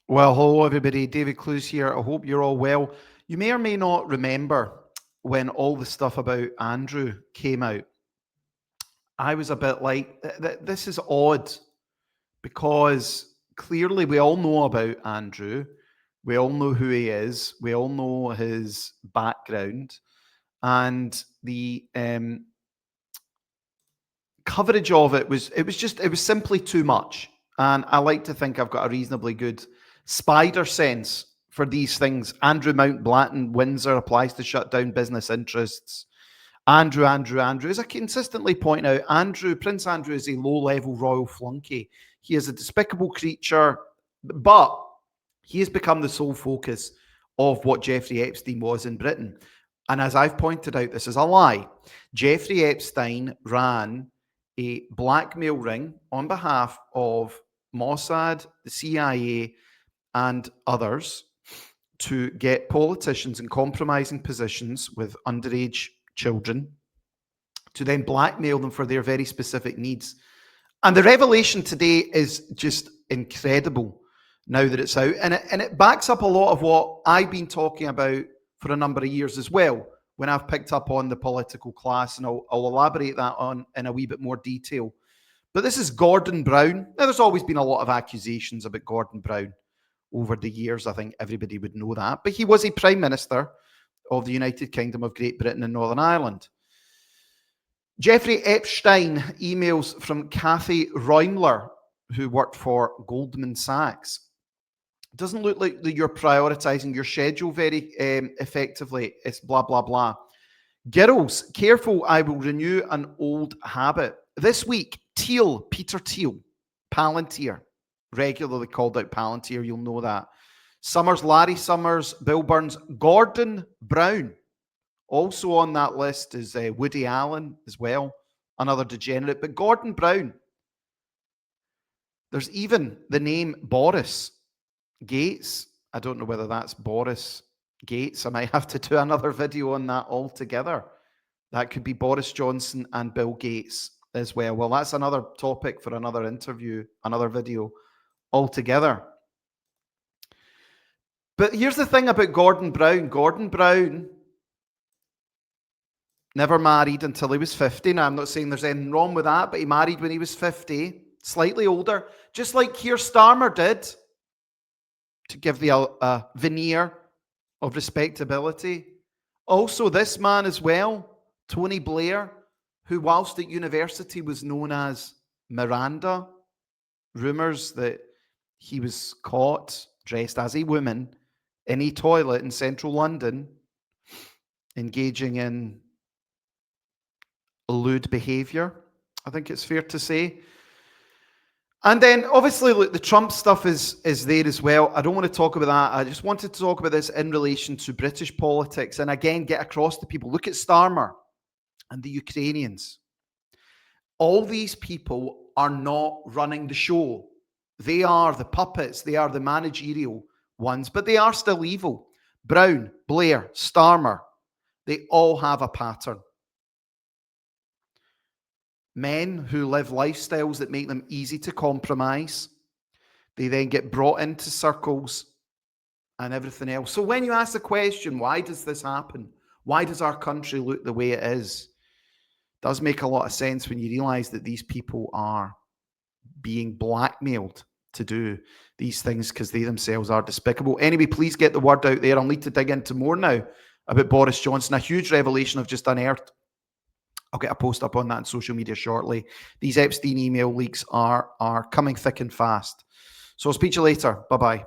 Well, hello everybody. David Clues here. I hope you're all well. You may or may not remember when all the stuff about Andrew came out. I was a bit like, this is odd because clearly we all know about Andrew. We all know who he is. We all know his background. And the coverage of it was simply too much. And I like to think I've got a reasonably good spider sense for these things. Andrew Mountbatten, Windsor applies to shut down business interests. Andrew. As I consistently point out, Prince Andrew is a low-level royal flunky. He is a despicable creature, but he has become the sole focus of what Jeffrey Epstein was in Britain. And as I've pointed out, this is a lie. Jeffrey Epstein ran a blackmail ring on behalf of Mossad, the CIA, and others to get politicians in compromising positions with underage children to then blackmail them for their very specific needs. And the revelation today is just incredible now that it's out. And it backs up a lot of what I've been talking about for a number of years as well, when I've picked up on the political class, and I'll elaborate that on in a wee bit more detail. But this is Gordon Brown. Now, there's always been a lot of accusations about Gordon Brown over the years. I think everybody would know that. But he was a Prime Minister of the United Kingdom of Great Britain and Northern Ireland. Jeffrey Epstein emails from Kathy Reumler, who worked for Goldman Sachs. It doesn't look like you're prioritizing your schedule very effectively. It's blah, blah, blah. Girls, careful, I will renew an old habit. This week, Peter Thiel, Palantir, regularly called out Palantir, you'll know that. Summers, Larry Summers, Bill Burns, Gordon Brown. Also on that list is Woody Allen as well, another degenerate. But Gordon Brown, there's even the name Boris Gates. I don't know whether that's Boris Gates. I might have to do another video on that altogether. That could be Boris Johnson and Bill Gates as well. Well, that's another topic for another interview, another video altogether. But here's the thing about Gordon Brown. Gordon Brown never married until he was 50. Now, I'm not saying there's anything wrong with that, but he married when he was 50, slightly older, just like Keir Starmer did, to give the veneer of respectability. Also, this man as well, Tony Blair, who whilst at university was known as Miranda. Rumours that he was caught dressed as a woman in a toilet in central London, engaging in lewd behaviour, I think it's fair to say. And then, obviously, look, the Trump stuff is there as well. I don't want to talk about that. I just wanted to talk about this in relation to British politics and, again, get across to people. Look at Starmer and the Ukrainians. All these people are not running the show. They are the puppets. They are the managerial ones, but they are still evil. Brown, Blair, Starmer, they all have a pattern. Men who live lifestyles that make them easy to compromise. They then get brought into circles and everything else. So when you ask the question, why does this happen? Why does our country look the way it is? It does make a lot of sense when you realize that these people are being blackmailed to do these things because they themselves are despicable. Anyway, please get the word out there. I'll need to dig into more now about Boris Johnson. A huge revelation I've just unearthed. I'll get a post up on that on social media shortly. These Epstein email leaks are coming thick and fast. So I'll speak to you later. Bye-bye.